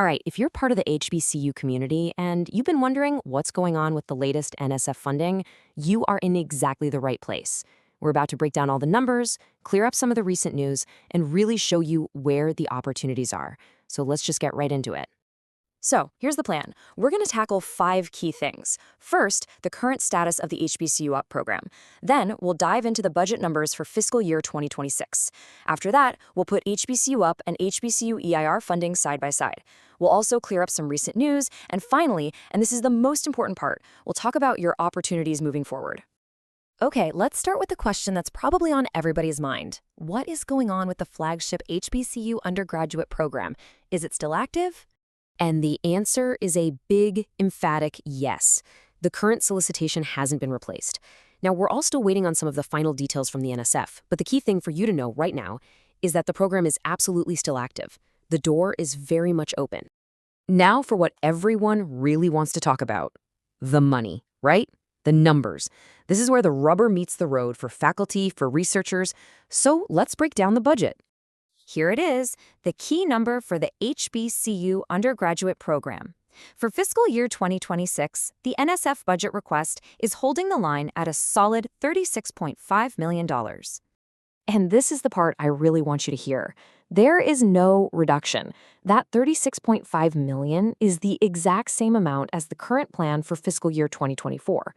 All right, if you're part of the HBCU community and you've been wondering what's going on with the latest NSF funding, you are in exactly the right place. We're about to break down all the numbers, clear up some of the recent news, and really show you where the opportunities are. So let's just get right into it. So here's the plan. We're going to tackle 5 key things. First, the current status of the HBCU-UP program. Then we'll dive into the budget numbers for fiscal year 2026. After that, we'll put HBCU-UP and HBCU-EiR funding side by side. We'll also clear up some recent news. And finally, and this is the most important part, we'll talk about your opportunities moving forward. Okay, let's start with the question that's probably on everybody's mind. What is going on with the flagship HBCU undergraduate program? Is it still active? And the answer is a big, emphatic yes. The current solicitation hasn't been replaced. Now, we're all still waiting on some of the final details from the NSF, but the key thing for you to know right now is that the program is absolutely still active. The door is very much open. Now for what everyone really wants to talk about. The money, right? The numbers. This is where the rubber meets the road for faculty, for researchers. So let's break down the budget. Here it is, the key number for the HBCU undergraduate program. For fiscal year 2026, the NSF budget request is holding the line at a solid $36.5 million. And this is the part I really want you to hear. There is no reduction. That $36.5 million is the exact same amount as the current plan for fiscal year 2024.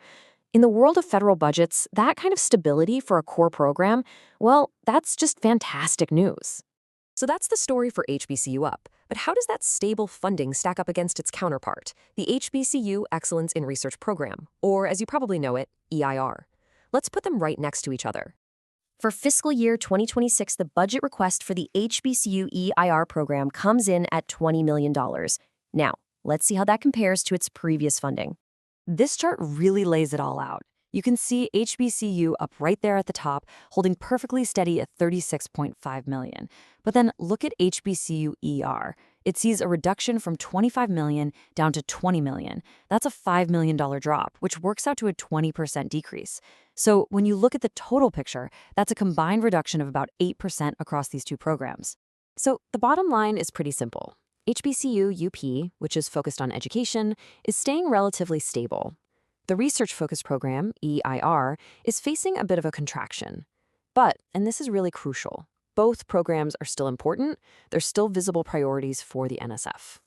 In the world of federal budgets, that kind of stability for a core program, well, that's just fantastic news. So that's the story for HBCU-UP. But how does that stable funding stack up against its counterpart, the HBCU Excellence in Research Program, or as you probably know it, EIR? Let's put them right next to each other. For fiscal year 2026, the budget request for the HBCU-EiR program comes in at $20 million. Now, let's see how that compares to its previous funding. This chart really lays it all out. You can see HBCU up right there at the top, holding perfectly steady at $36.5 million. But then look at HBCU-EiR. It sees a reduction from $25 million down to $20 million. That's a $5 million drop, which works out to a 20% decrease. So when you look at the total picture, that's a combined reduction of about 8% across these two programs. So the bottom line is pretty simple. HBCU-UP, which is focused on education, is staying relatively stable. The research-focused program, EIR, is facing a bit of a contraction. But, and this is really crucial, both programs are still important. They're still visible priorities for the NSF.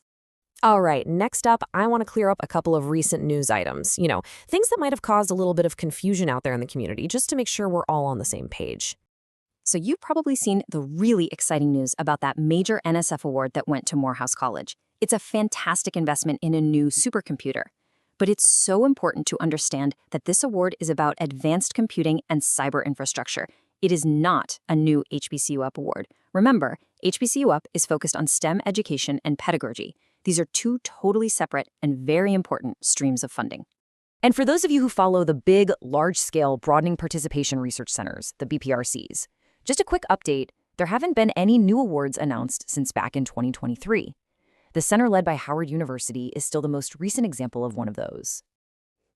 All right, next up, I want to clear up a couple of recent news items. Things that might have caused a little bit of confusion out there in the community, just to make sure we're all on the same page. So you've probably seen the really exciting news about that major NSF award that went to Morehouse College. It's a fantastic investment in a new supercomputer. But it's so important to understand that this award is about advanced computing and cyber infrastructure. It is not a new HBCU-UP award. Remember, HBCU-UP is focused on STEM education and pedagogy. These are two totally separate and very important streams of funding. And for those of you who follow the big, large-scale broadening participation research centers, the BPRCs, just a quick update, there haven't been any new awards announced since back in 2023. The center led by Howard University is still the most recent example of one of those.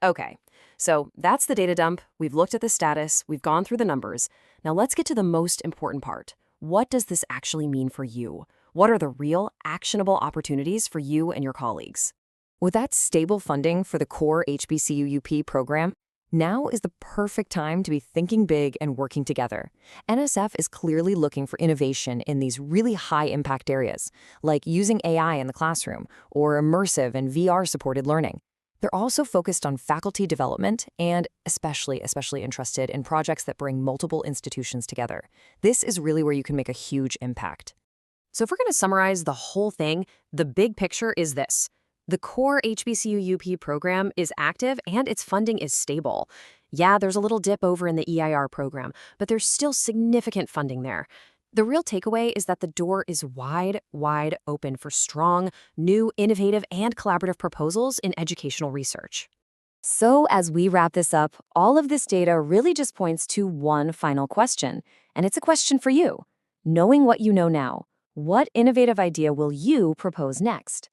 Okay, so that's the data dump. We've looked at the status. We've gone through the numbers. Now let's get to the most important part. What does this actually mean for you? What are the real, actionable opportunities for you and your colleagues? With that stable funding for the core HBCU-UP program, now is the perfect time to be thinking big and working together. NSF is clearly looking for innovation in these really high-impact areas, like using AI in the classroom or immersive and VR-supported learning. They're also focused on faculty development and especially interested in projects that bring multiple institutions together. This is really where you can make a huge impact. So if we're going to summarize the whole thing, the big picture is this. The core HBCU-UP program is active and its funding is stable. Yeah, there's a little dip over in the EIR program, but there's still significant funding there. The real takeaway is that the door is wide open for strong, new, innovative, and collaborative proposals in educational research. So as we wrap this up, all of this data really just points to one final question, and it's a question for you. Knowing what you know now, what innovative idea will you propose next?